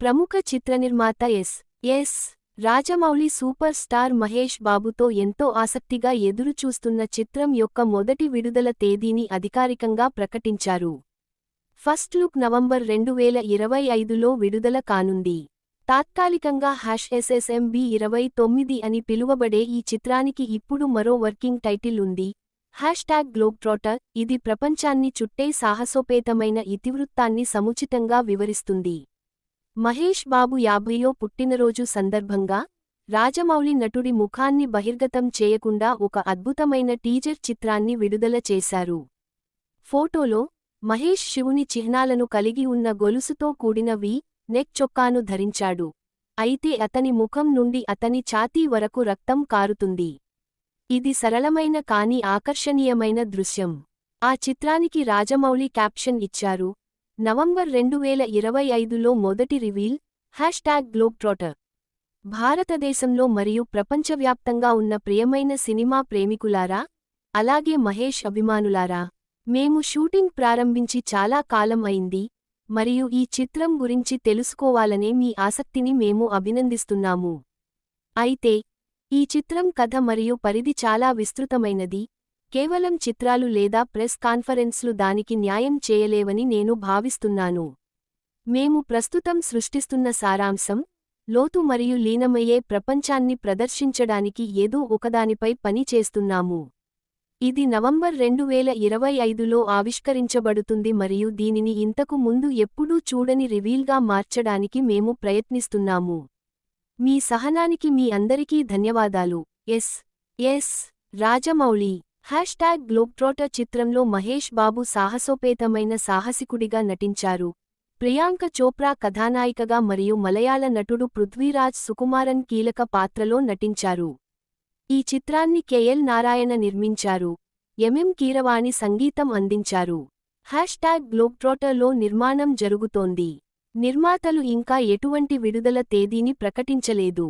ప్రముఖ చిత్రనిర్మాత S. Rajamouli super star Mahesh బాబుతో ఎంతో ఆసక్తిగా ఎదురుచూస్తున్న చిత్రం యొక్క మొదటి విడుదల తేదీని అధికారికంగా ప్రకటించారు. ఫస్ట్ లుక్ నవంబర్ 2025లో విడుదల కానుంది. తాత్కాలికంగా #SSMB29 అని పిలువబడే ఈ చిత్రానికి ఇప్పుడు మరో వర్కింగ్ టైటిల్ ఉంది. #గ్లోబ్ట్రాటర్. ఇది ప్రపంచాన్ని చుట్టే సాహసోపేతమైన ఇతివృత్తాన్ని సముచితంగా వివరిస్తుంది. మహేష్ బాబు 50వ పుట్టినరోజు సందర్భంగా రాజమౌళి నటుడి ముఖాన్ని బహిర్గతం చేయకుండా ఒక అద్భుతమైన టీజర్ చిత్రాన్ని విడుదల చేశారు. ఫోటోలో మహేష్ శివుని చిహ్నాలను కలిగి ఉన్న గొలుసుతో కూడిన నెక్ చొక్కాను ధరించాడు. అయితే అతని ముఖం నుండి అతని ఛాతీ వరకు రక్తం కారుతుంది. ఇది సరళమైన కానీ ఆకర్షణీయమైన దృశ్యం. ఆ చిత్రానికి రాజమౌళి క్యాప్షన్ ఇచ్చారు: నవంబర్ 2025లో మొదటి రివీల్ #గ్లోబ్ట్రాటర్. భారతదేశంలో మరియు ప్రపంచవ్యాప్తంగా ఉన్న ప్రియమైన సినిమా ప్రేమికులారా, అలాగే మహేష్ అభిమానులారా, మేము షూటింగ్ ప్రారంభించి చాలా కాలం అయింది మరియు ఈ చిత్రం గురించి తెలుసుకోవాలనే మీ ఆసక్తిని మేము అభినందిస్తున్నాము. అయితే ఈ చిత్రం కథ మరియు పరిధి చాలా విస్తృతమైనది. కేవలం చిత్రాలు లేదా ప్రెస్ కాన్ఫరెన్స్లు దానికి న్యాయం చేయలేవని నేను భావిస్తున్నాను. మేము ప్రస్తుతం సృష్టిస్తున్న సారాంశం, లోతు మరియు లీనమయ్యే ప్రపంచాన్ని ప్రదర్శించడానికి ఏదో ఒకదానిపై పని చేస్తున్నాము. ఇది నవంబర్ 2025లో ఆవిష్కరించబడుతుంది మరియు దీనిని ఇంతకు ముందు ఎప్పుడూ చూడని రివీల్గా మార్చడానికి మేము ప్రయత్నిస్తున్నాము. మీ సహనానికి మీ అందరికీ ధన్యవాదాలు. ఎస్. రాజమౌళి. #గ్లోబ్ట్రాటర్ చిత్రంలో మహేష్ బాబు సాహసోపేతమైన సాహసికుడిగా నటించారు. ప్రియాంక చోప్రా కథానాయికగా మరియు మలయాళ నటుడు పృథ్వీరాజ్ సుకుమారన్ కీలక పాత్రలో నటించారు. ఈ చిత్రాన్ని కెఎల్ నారాయణ నిర్మించారు. కీరవాణి సంగీతం అందించారు. #గ్లోబ్ట్రాటర్లో నిర్మాణం జరుగుతోంది. నిర్మాతలు ఇంకా ఎటువంటి విడుదల తేదీని ప్రకటించలేదు.